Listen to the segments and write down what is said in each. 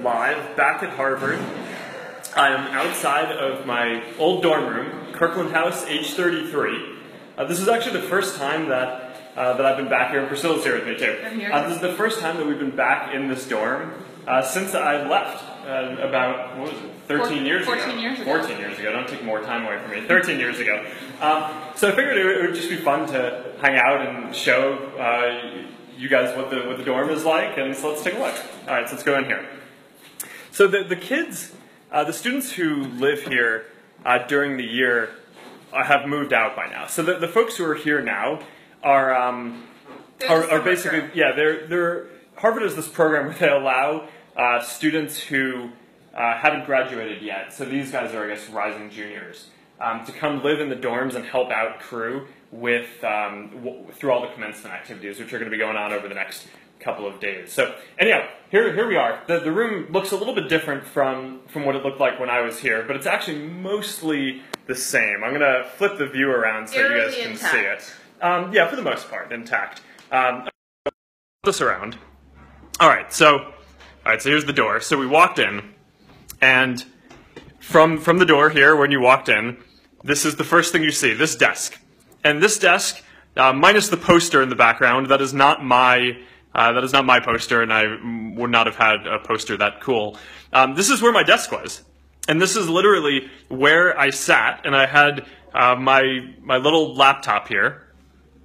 live back at Harvard. I am outside of my old dorm room, Kirkland House, H33. This is actually the first time that I've been back here, and Priscilla's here with me too. I'm here. This is the first time that we've been back in this dorm since I left about, what was it, 13 years ago? 14 years ago. 14 years ago. Don't take more time away from me. 13 years ago. So I figured it would just be fun to hang out and show you guys what the dorm is like, and so let's take a look. All right, so let's go in here. So the kids, the students who live here during the year have moved out by now. So the folks who are here now are basically, yeah, they're Harvard has this program where they allow students who haven't graduated yet, so these guys are, I guess, rising juniors, to come live in the dorms and help out crew with through all the commencement activities, which are going to be going on over the next couple of days. So anyhow, here we are. The room looks a little bit different from what it looked like when I was here, but it's actually mostly the same. I'm going to flip the view around so you guys can see it. Yeah, for the most part, intact. Flip this around. All right, so here's the door. So we walked in, and from the door here, when you walked in, this is the first thing you see, this desk. And this desk, minus the poster in the background, that is not my poster, and I would not have had a poster that cool. This is where my desk was. And this is literally where I sat, and I had my little laptop here.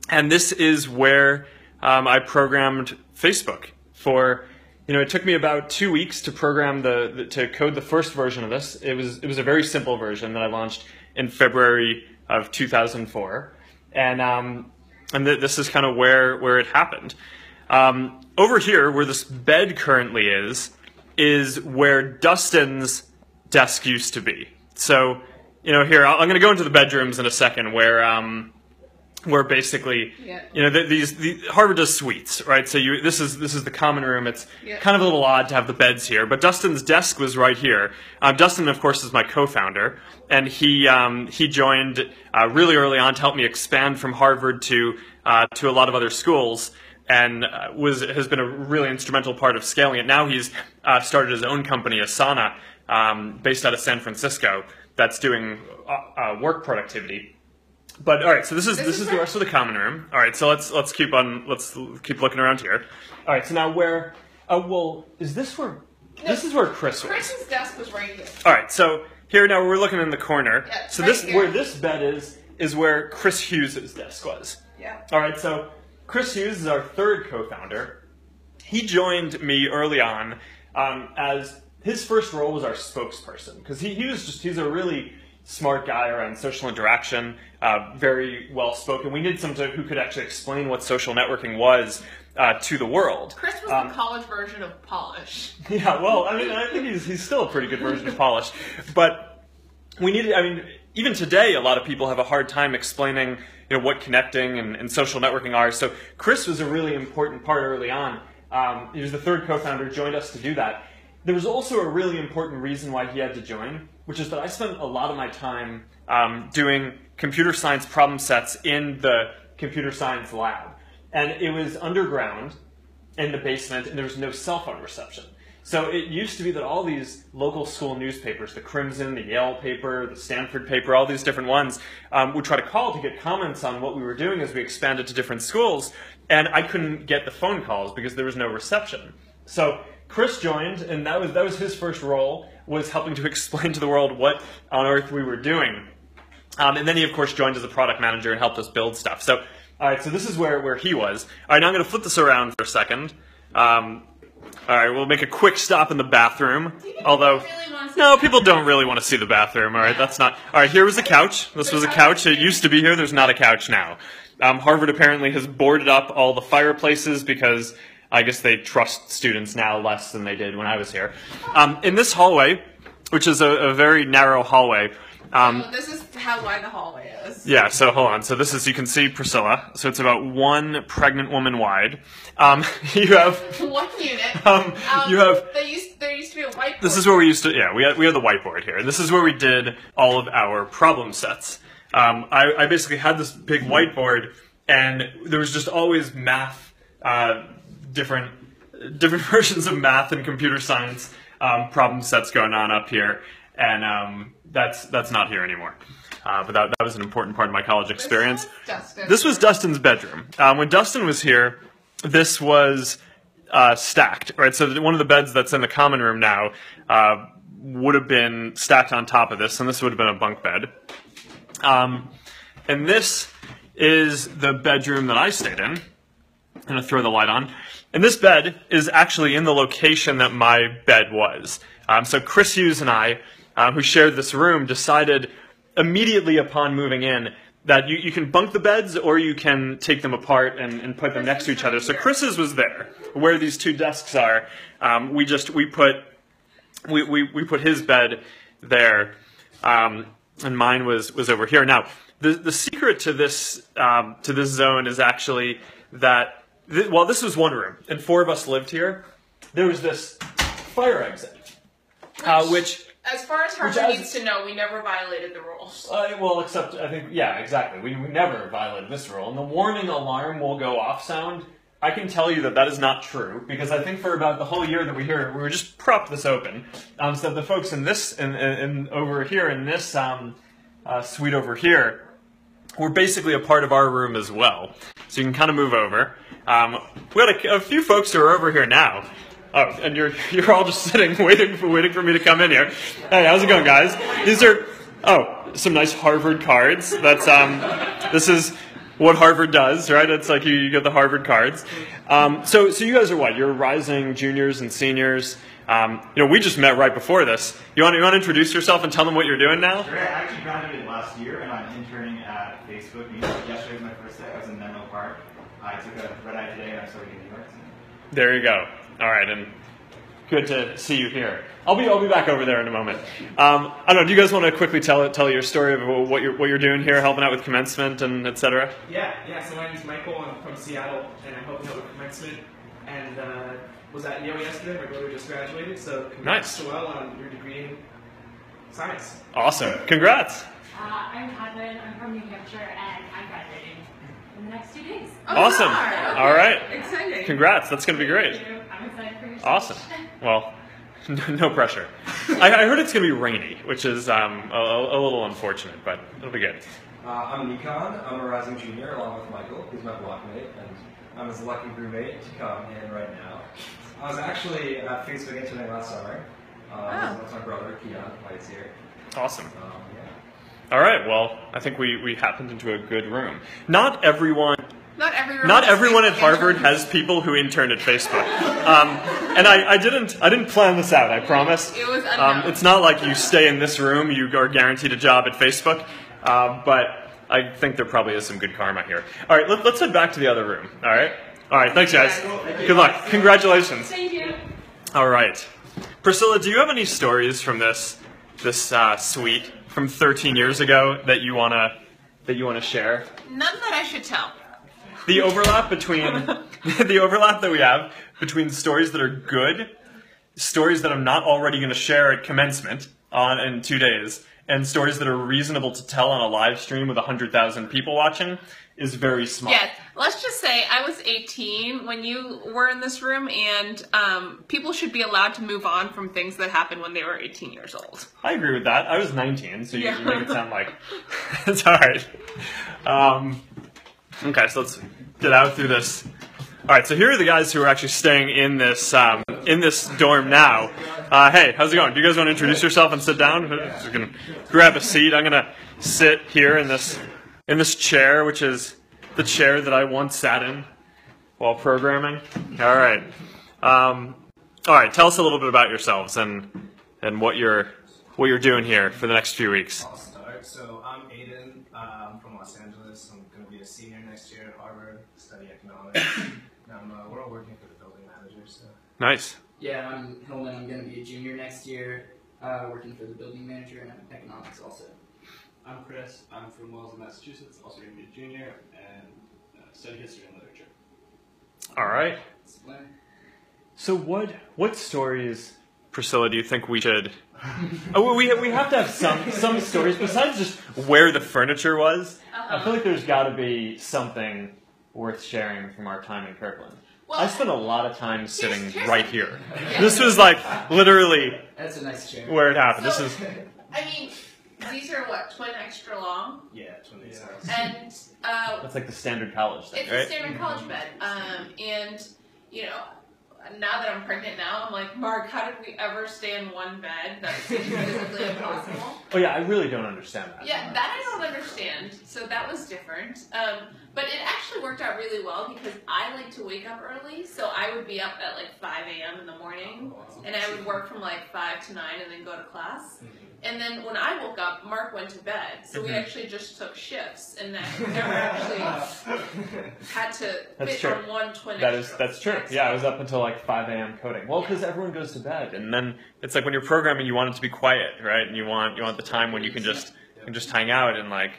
And this is where I programmed Facebook for, it took me about 2 weeks to program to code the first version of this. It was a very simple version that I launched in February of 2004. And this is kind of where it happened. Over here, where this bed currently is where Dustin's desk used to be. So, here, I'm going to go into the bedrooms in a second where basically, these Harvard does suites, right? So this is the common room. It's kind of a little odd to have the beds here, but Dustin's desk was right here. Dustin, of course, is my co-founder, and he joined really early on to help me expand from Harvard to a lot of other schools, and has been a really instrumental part of scaling it. Now he's started his own company, Asana, based out of San Francisco, that's doing work productivity. But all right, so this is the rest of the common room. All right, so let's keep looking around here. All right, so now where? Is this where? No, this is where Chris was. Chris's desk was right here. All right, so here now we're looking in the corner. Yeah, so right where this bed is where Chris Hughes' desk was. Yeah. All right, so Chris Hughes is our third co-founder. He joined me early on as his first role was our spokesperson, because he's a really smart guy around social interaction, very well spoken. We needed someone who could actually explain what social networking was to the world. Chris was the college version of Polish. Yeah, well, I think he's still a pretty good version of Polish, but we needed. Even today, a lot of people have a hard time explaining, what connecting and social networking are. So Chris was a really important part early on. He was the third co-founder, joined us to do that. There was also a really important reason why he had to join, which is that I spent a lot of my time doing computer science problem sets in the computer science lab. And it was underground in the basement, and there was no cell phone reception. So it used to be that all these local school newspapers, the Crimson, the Yale paper, the Stanford paper, all these different ones, would try to call to get comments on what we were doing as we expanded to different schools. And I couldn't get the phone calls because there was no reception. So Chris joined, and that was his first role, was helping to explain to the world what on earth we were doing. And then he, of course, joined as a product manager and helped us build stuff. So, all right, so this is where he was. All right, now I'm going to flip this around for a second. All right, we'll make a quick stop in the bathroom. Although, no, people don't really want to see the bathroom. All right, that's not. All right, here was a couch. This was a couch. It used to be here. There's not a couch now. Harvard apparently has boarded up all the fireplaces because I guess they trust students now less than they did when I was here. In this hallway, which is a very narrow hallway. This is how wide the hallway is. Yeah, so hold on. So this is, you can see Priscilla. So it's about one pregnant woman wide. You have... One unit. You have... There used to be a whiteboard. This is where we used to... Yeah, we had the whiteboard here. This is where we did all of our problem sets. I basically had this big whiteboard, and there was just always math, different different versions of math and computer science problem sets going on up here, and that's not here anymore. But that was an important part of my college experience. This was Dustin's bedroom. When Dustin was here, this was stacked, right? So one of the beds that's in the common room now would have been stacked on top of this, and this would have been a bunk bed. And this is the bedroom that I stayed in. I'm going to throw the light on. And this bed is actually in the location that my bed was. So Chris Hughes and I, who shared this room, decided immediately upon moving in that you can bunk the beds or you can take them apart and put them next to each other. So Chris's was there, where these two desks are. We put his bed there, and mine was over here. Now, the secret to this zone is actually that while this was one room and 4 of us lived here, there was this fire exit, which. As far as Harvard needs to know, we never violated the rules. Well, except, I think, yeah, exactly. We never violated this rule. And the warning alarm will go off sound. I can tell you that is not true, because I think for about the whole year that we were just propped this open. So the folks in this, over here, in this suite over here, were basically a part of our room as well. So you can kind of move over. We had a few folks who are over here now. Oh, and you're all just sitting, waiting for me to come in here. Hey, how's it going, guys? These are some nice Harvard cards. That's this is what Harvard does, right? It's like you get the Harvard cards. So you guys are what? You're rising juniors and seniors. We just met right before this. You want to introduce yourself and tell them what you're doing now? Sure. I actually graduated last year, and I'm interning at Facebook. Yesterday was my first day. I was in Menlo Park. I took a red eye today, and I'm starting in New York. There you go. All right, and good to see you here. I'll be back over there in a moment. I don't know. Do you guys want to quickly tell your story of what you're doing here, helping out with commencement and etc.? Yeah. So my name's Michael. I'm from Seattle, and I'm helping out with commencement. And was at Yale yesterday. My brother just graduated, so congrats to well on your degree in science. Awesome. Congrats. I'm Hadlin. I'm from New Hampshire, and I'm graduating in the next 2 days. Awesome. Okay. All right. Exciting. Congrats. That's going to be great. Thank you. I'm excited for your Awesome. Well, no pressure. I heard it's going to be rainy, which is a little unfortunate, but it'll be good. I'm Nikon. I'm a rising junior along with Michael, who's my blockmate, and I'm his lucky roommate to come in right now. I was actually at Facebook interning last summer. That's my brother, Keon, who's here. Awesome. Yeah. All right. Well, I think we happened into a good room. Not everyone at Harvard has people who intern at Facebook. And I didn't plan this out, I promise. It was unknown. It's not like you stay in this room, you are guaranteed a job at Facebook. But I think there probably is some good karma here. All right, let's head back to the other room. All right? All right, thanks, guys. Good luck. Congratulations. Thank you. All right. Priscilla, do you have any stories from this suite from 13 years ago that you wanna share? None that I should tell. The overlap that we have between stories that are good, stories that I'm not already going to share at commencement in 2 days, and stories that are reasonable to tell on a live stream with 100,000 people watching is very small. Yes. Let's just say I was 18 when you were in this room, and people should be allowed to move on from things that happened when they were 18 years old. I agree with that. I was 19, so you make it sound like it's all right. Okay, so let's get out through this. All right, so here are the guys who are actually staying in this dorm now. Hey, how's it going? Do you guys want to introduce yourself and sit down? You can grab a seat. I'm gonna sit here in this chair, which is the chair that I once sat in while programming. All right. All right. Tell us a little bit about yourselves and what you're doing here for the next few weeks. I'll start. So I'm Aiden. I'm from Los Angeles. I'm going to be a senior next year at Harvard, study economics. And we're all working for the building manager. So. Nice. Yeah, I'm Hillman. I'm going to be a junior next year, working for the building manager and economics also. I'm Chris. I'm from Wells, Massachusetts. Also going to be a junior and study history and literature. All right. So what stories, Priscilla, do you think we should? We have to have some stories besides just where the furniture was. I feel like there's got to be something worth sharing from our time in Kirkland. I spent a lot of time sitting here's right here. Yeah. This was like literally That's a nice chair. where it happened. So, This is I mean, these are what, twin extra long? Yeah, 20 hours. And that's like the standard college thing, it's right? a standard college bed. And, you know, now that I'm pregnant now, I'm like, Mark, how did we ever stay in one bed? That seems physically impossible. Oh yeah, I really don't understand that. Yeah, that I don't understand. So that was different. But it actually worked out really well because I like to wake up early. So I would be up at like 5 a.m. in the morning. And I would work from like 5 to 9 and then go to class. And then when I woke up, Mark went to bed. So we actually just took shifts and never actually had to fit on one twin. That's true. Yeah, I was up until like 5 a.m. coding. Well, because everyone goes to bed, and then it's like when you're programming, you want it to be quiet, right? And you want the time when you can just hang out and like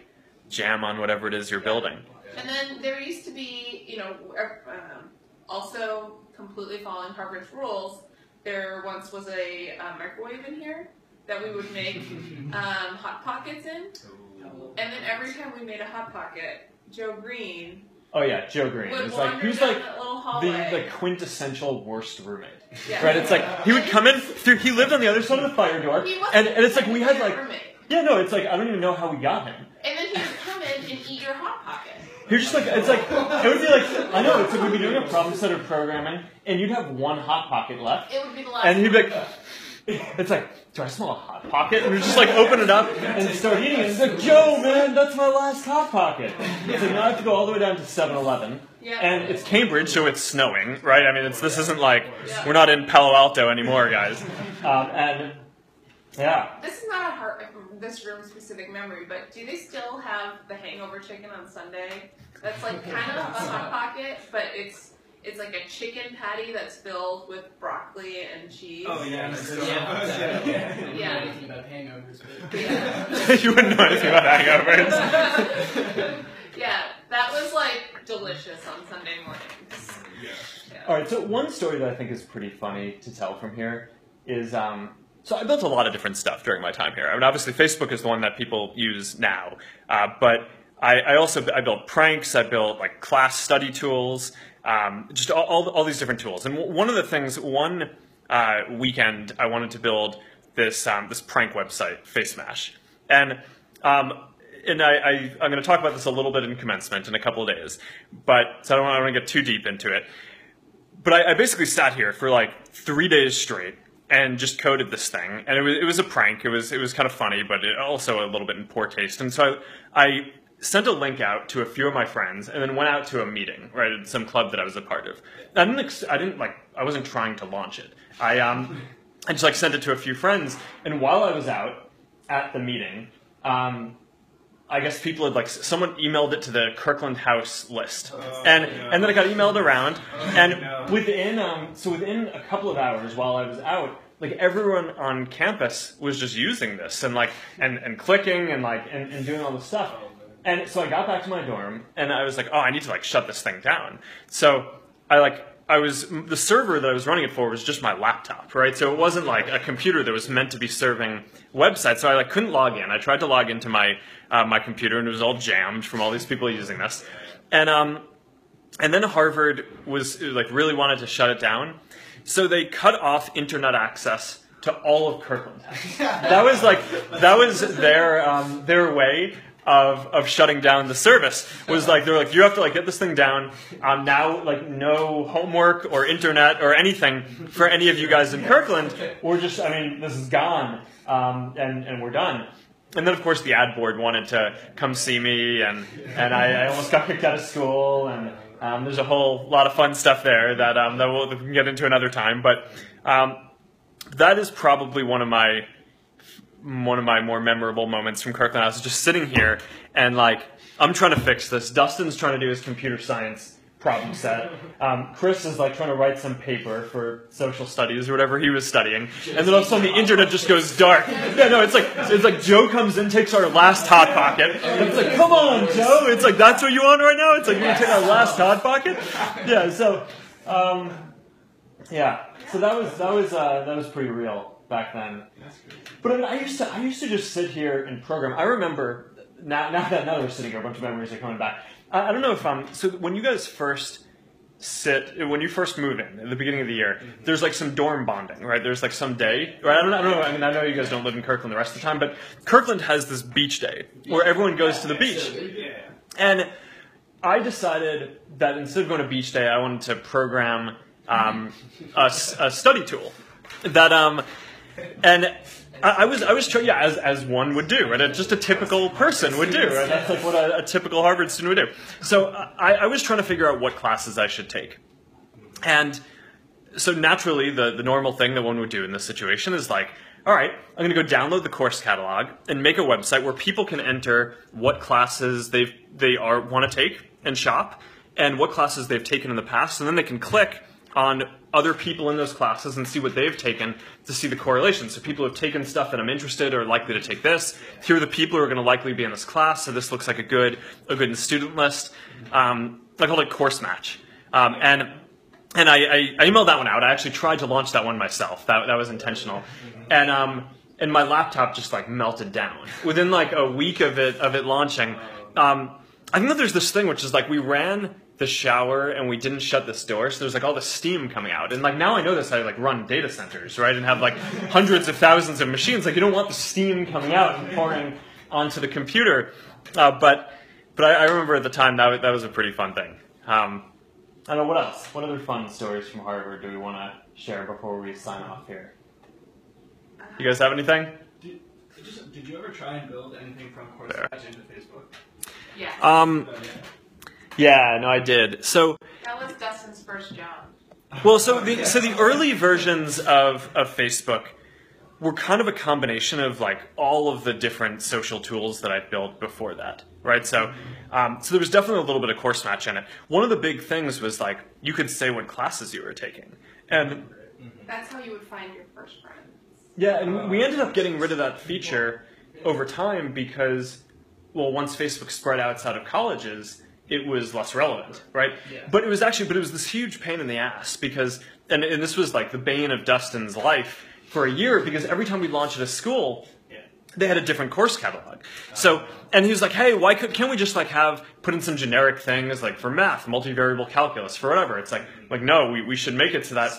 jam on whatever it is you're building. And then there used to be, you know, also completely following Harvard's rules. There once was a microwave in here that we would make Hot Pockets in. And then every time we made a Hot Pocket, Joe Green... Oh yeah, Joe Green. Would It's like, wander who's down like that little hallway. the quintessential worst roommate. Yeah. Right? It's like, he would come in, he lived on the other side of the fire door, He wasn't and it's like we had like... roommate. Yeah, no, it's like, I don't even know how we got him. And then he would come in and eat your Hot Pocket. You're just like, it's like, it would be like, I know, it's like we'd be doing a problem set of programming, and you'd have one Hot Pocket left, It would be the last and he'd be like, it's like, do I smell a Hot Pocket? And we just like open it up and start eating it. It's like, Joe, man, that's my last Hot Pocket. It's like, now I have to go all the way down to 7-Eleven. Yeah. And it's Cambridge, so it's snowing, right? I mean, this isn't like, we're not in Palo Alto anymore, guys. And, yeah. This is not this room specific memory, but do they still have the hangover chicken on Sunday? That's like kind of a Hot Pocket, but it's like a chicken patty that's filled with broccoli and cheese. Oh yeah, Yeah. Anything about hangovers, but You wouldn't know anything about hangovers. Yeah, that was like delicious on Sunday mornings. Yeah. All right, so one story that I think is pretty funny to tell from here is, so I built a lot of different stuff during my time here. I mean, obviously Facebook is the one that people use now, but I built pranks, I built like class study tools, just all these different tools. And one of the things, one weekend, I wanted to build this prank website, Face Mash, and I'm going to talk about this a little bit in commencement in a couple of days, but so I don't want to get too deep into it. But I basically sat here for like 3 days straight and just coded this thing, and it was a prank. It was kind of funny, but also a little bit in poor taste. And so I sent a link out to a few of my friends, and then went out to a meeting, right, at some club that I was a part of. I wasn't trying to launch it. I just like sent it to a few friends, and while I was out at the meeting, I guess people had someone emailed it to the Kirkland House list, and then it got emailed around, and within a couple of hours while I was out, like everyone on campus was just using this and and clicking and doing all this stuff. And so I got back to my dorm, and I was like, oh, I need to shut this thing down. So the server that I was running it for was just my laptop, right? So it wasn't like a computer that was meant to be serving websites. So I couldn't log in. I tried to log into my computer, and it was all jammed from all these people using this. And then Harvard was really wanted to shut it down, so they cut off internet access to all of Kirkland. That was their way of shutting down the service. Was they're like, you have to get this thing down now, no homework or internet or anything for any of you guys in Kirkland. This is gone, and we're done. And then of course the ad board wanted to come see me, and I almost got kicked out of school, and there's a whole lot of fun stuff there that we can get into another time. But that is probably one of my more memorable moments from Kirkland House, is just sitting here and I'm trying to fix this. Dustin's trying to do his computer science problem set. Chris is trying to write some paper for social studies or whatever he was studying. And then all of a sudden the internet just goes dark. Yeah, no, it's like Joe comes in, takes our last Hot Pocket, and it's like, come on, Joe. It's like, that's what you want right now? It's like, you're going to take our last Hot Pocket? Yeah, so, so that was pretty real back then. But I used to just sit here and program. I remember, now that we're sitting here, a bunch of memories are coming back. I don't know if so when you guys first when you first move in at the beginning of the year, there's like some dorm bonding, right? There's like some day, right? I don't know. I mean, I know you guys don't live in Kirkland the rest of the time, but Kirkland has this beach day where everyone goes to the beach. And I decided that instead of going to beach day, I wanted to program a study tool that and I was trying, yeah, as one would do, right? Just a typical person would do, right? That's like what a typical Harvard student would do. So I was trying to figure out what classes I should take. And so naturally, the normal thing that one would do in this situation is like, all right, I'm going to go download the course catalog and make a website where people can enter what classes they want to take and shop, and what classes they've taken in the past, and then they can click on other people in those classes and see what they've taken to see the correlation. So people who have taken stuff that I'm interested or are likely to take this. Here are the people who are going to likely be in this class, so this looks like a good student list. I called it Course Match. And I emailed that one out. I actually tried to launch that one myself. That was intentional. And my laptop just like melted down. Within like a week of it launching, I think that there's this thing which is like we ran the shower and we didn't shut this door, so there's like all the steam coming out. And like now I know this, I like run data centers, right, and have like hundreds of thousands of machines. Like you don't want the steam coming out and pouring onto the computer. But I remember at the time that was a pretty fun thing. I don't know what else. What other fun stories from Harvard do we want to share before we sign off here? You guys have anything? Did you ever try and build anything from Course Match into Facebook? Yeah. Yeah, no, I did. So That was Dustin's first job. well, so the early versions of Facebook were kind of a combination of like all of the different social tools that I built before that, right? So there was definitely a little bit of Course Match in it. One of the big things was like you could say what classes you were taking, and That's how you would find your first friends. yeah, and we ended up getting rid of that feature over time because, well, once Facebook spread outside of colleges, it was less relevant, right? Yeah. But it was this huge pain in the ass because, and this was like the bane of Dustin's life for a year because every time we launched at a school, they had a different course catalog. So, and he was like, hey, can't we just like put in some generic things like for math, multivariable calculus, for whatever. It's like no, we should make it so that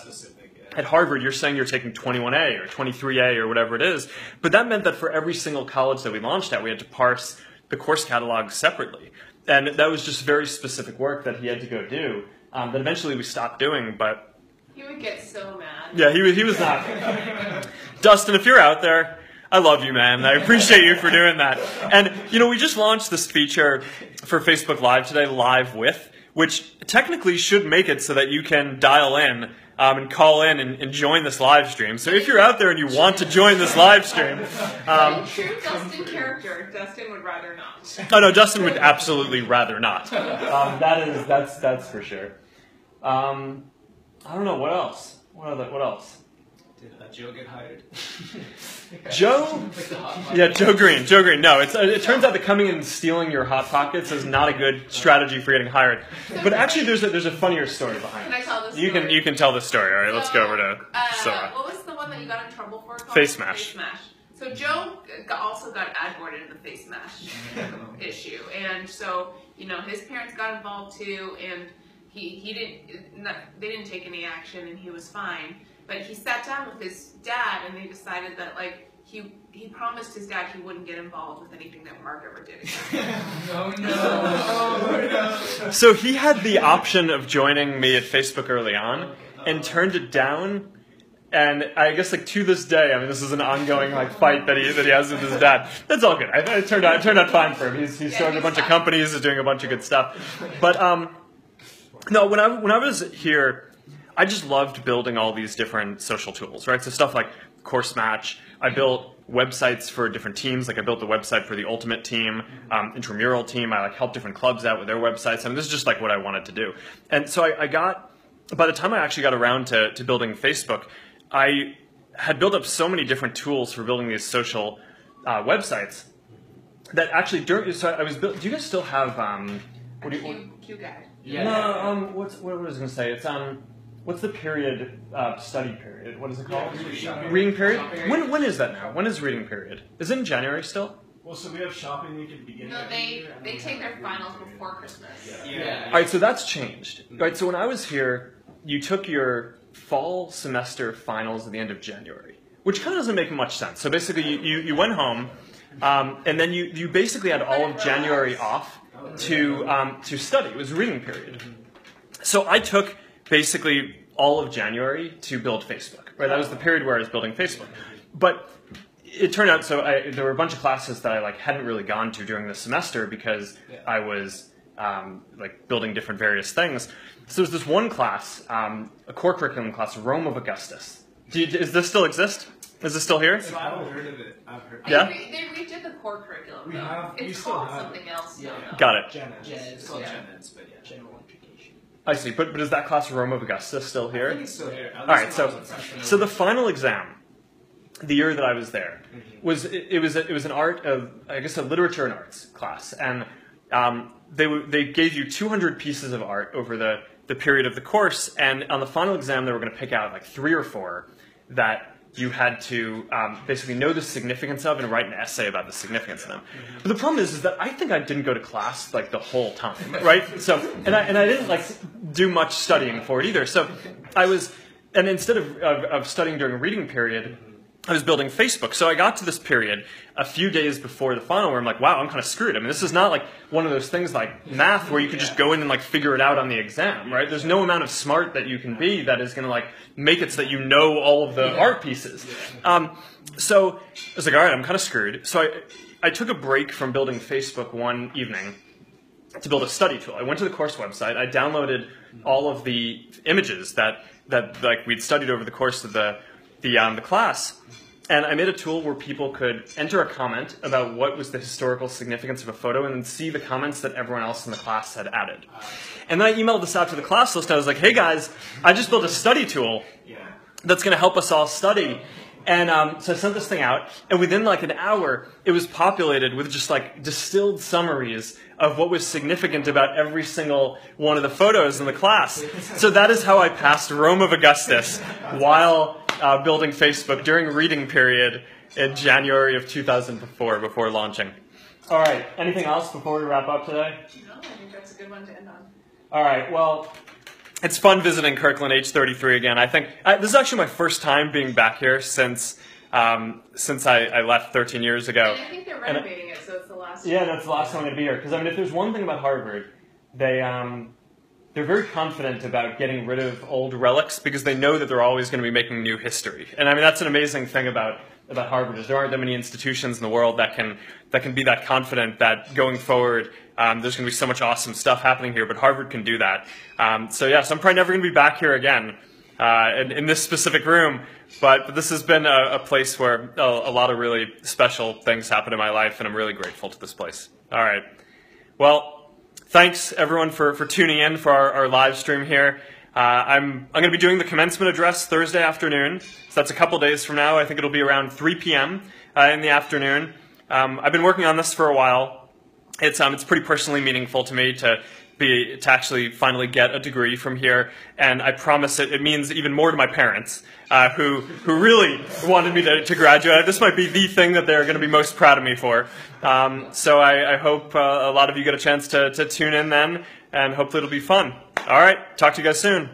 at Harvard, you're saying you're taking 21A or 23A or whatever it is. But that meant that for every single college that we launched at, we had to parse the course catalog separately. And that was just very specific work that he had to go do that eventually we stopped doing. But He would get so mad. yeah, he was not. Dustin, if you're out there, I love you, man. I appreciate you for doing that. And, we just launched this feature for Facebook Live today, Live With, which technically should make it so that you can dial in and call in and join this live stream. So if you're out there and you want to join this live stream... True Dustin character, Dustin would rather not. Oh, no, Dustin would absolutely rather not. That's for sure. I don't know, what else? What else? Did Joe get hired? Joe? Yeah, Joe Green. No, it turns out that coming in and stealing your Hot Pockets is not a good strategy for getting hired. But actually, there's a funnier story behind it. Can I tell this story? You can tell the story. All right, let's go over to Sarah. What was the one that you got in trouble for? Called? Face Smash. Face Smash. So Joe also got ad boarded in the Face Smash issue, and so his parents got involved too, and they didn't take any action, and he was fine. But he sat down with his dad, and they decided that he promised his dad he wouldn't get involved with anything that Mark ever did again. No. So he had the option of joining me at Facebook early on, and turned it down. And I guess to this day, I mean, this is an ongoing fight that he has with his dad. That's all good. It turned out fine for him. He's started a bunch of companies, he's doing a bunch of good stuff. But no, when I was here, I just loved building all these different social tools, right? So stuff like Course Match. I built websites for different teams. I built the website for the Ultimate team, intramural team. I helped different clubs out with their websites. I mean, this is just what I wanted to do. And so by the time I actually got around to building Facebook, I had built up so many different tools for building these social websites that actually do you guys still have Q guide. Yeah. No, what was I going to say? It's what's the period study period? What is it called? Reading period. When is that now? When is reading period? Is it in January still? Well, so we have shopping week at the beginning No, of the year. and they then we take have their finals before Christmas. Yeah. All right, so that's changed. Right, so when I was here, you took your fall semester finals at the end of January, which kind of doesn't make much sense. So basically, you went home, and then you basically had all of January off to study. It was a reading period. So I took basically all of January to build Facebook. Right, that was the period where I was building Facebook. But it turned out, so there were a bunch of classes that I hadn't really gone to during the semester because I was building different various things. So there's this one class, a core curriculum class, Rome of Augustus. Does this still exist? Is this still here? So I haven't heard of it. I've heard. Yeah? They redid the core curriculum, We though. have- we It's still called have it. something else now. Yeah. though. Got it. Gen Eds. Gen Eds, It's called yeah. Gen Eds, but yeah. General education. I see, but is that class Rome of Augustus still I here? think it's still here. All right, so the final exam, the year that I was there, was an art of, I guess, a literature and arts class, and they gave you 200 pieces of art over the period of the course, and on the final exam they were going to pick out 3 or 4 that you had to basically know the significance of and write an essay about the significance of them. But the problem is that I think I didn't go to class the whole time, right? So, and I didn't do much studying for it either. So I was, and instead of studying during a reading period, I was building Facebook. So I got to this period a few days before the final where I'm like, wow, I'm kind of screwed. I mean, this is not one of those things like math where you can just go in and figure it out on the exam, right? There's no amount of smart that you can be that is going to make it so that you know all of the art pieces. So I was like, all right, I'm kind of screwed. So I took a break from building Facebook one evening to build a study tool. I went to the course website. I downloaded all of the images that we'd studied over the course of the class. And I made a tool where people could enter a comment about what was the historical significance of a photo and then see the comments that everyone else in the class had added. And then I emailed this out to the class list. I was like, hey guys, I just built a study tool that's going to help us all study. And so I sent this thing out, and within an hour, it was populated with just distilled summaries of what was significant about every single one of the photos in the class. So that is how I passed Rome of Augustus while building Facebook during reading period in January of 2004 before launching. All right, anything else before we wrap up today? No, I think that's a good one to end on. All right, well, it's fun visiting Kirkland H33 again. I think this is actually my first time being back here since I left 13 years ago. And I think they're renovating it, so it's the last. Yeah, that's the last time I'm going to be here. Because I mean, if there's one thing about Harvard, they're very confident about getting rid of old relics because they know that they're always going to be making new history. And I mean, that's an amazing thing about Harvard is there aren't that many institutions in the world that can be that confident that going forward there's going to be so much awesome stuff happening here. But Harvard can do that. So yes, I'm probably never going to be back here again in this specific room. But this has been a place where a lot of really special things happen in my life, and I'm really grateful to this place. All right. Well, thanks everyone for tuning in for our live stream here. I'm going to be doing the commencement address Thursday afternoon, so that's a couple days from now. I think it'll be around 3 p.m. In the afternoon. I've been working on this for a while. It's pretty personally meaningful to me to actually finally get a degree from here, and I promise it means even more to my parents, who really wanted me to graduate. This might be the thing that they're going to be most proud of me for. So I hope a lot of you get a chance to tune in then, and hopefully it'll be fun. All right, talk to you guys soon.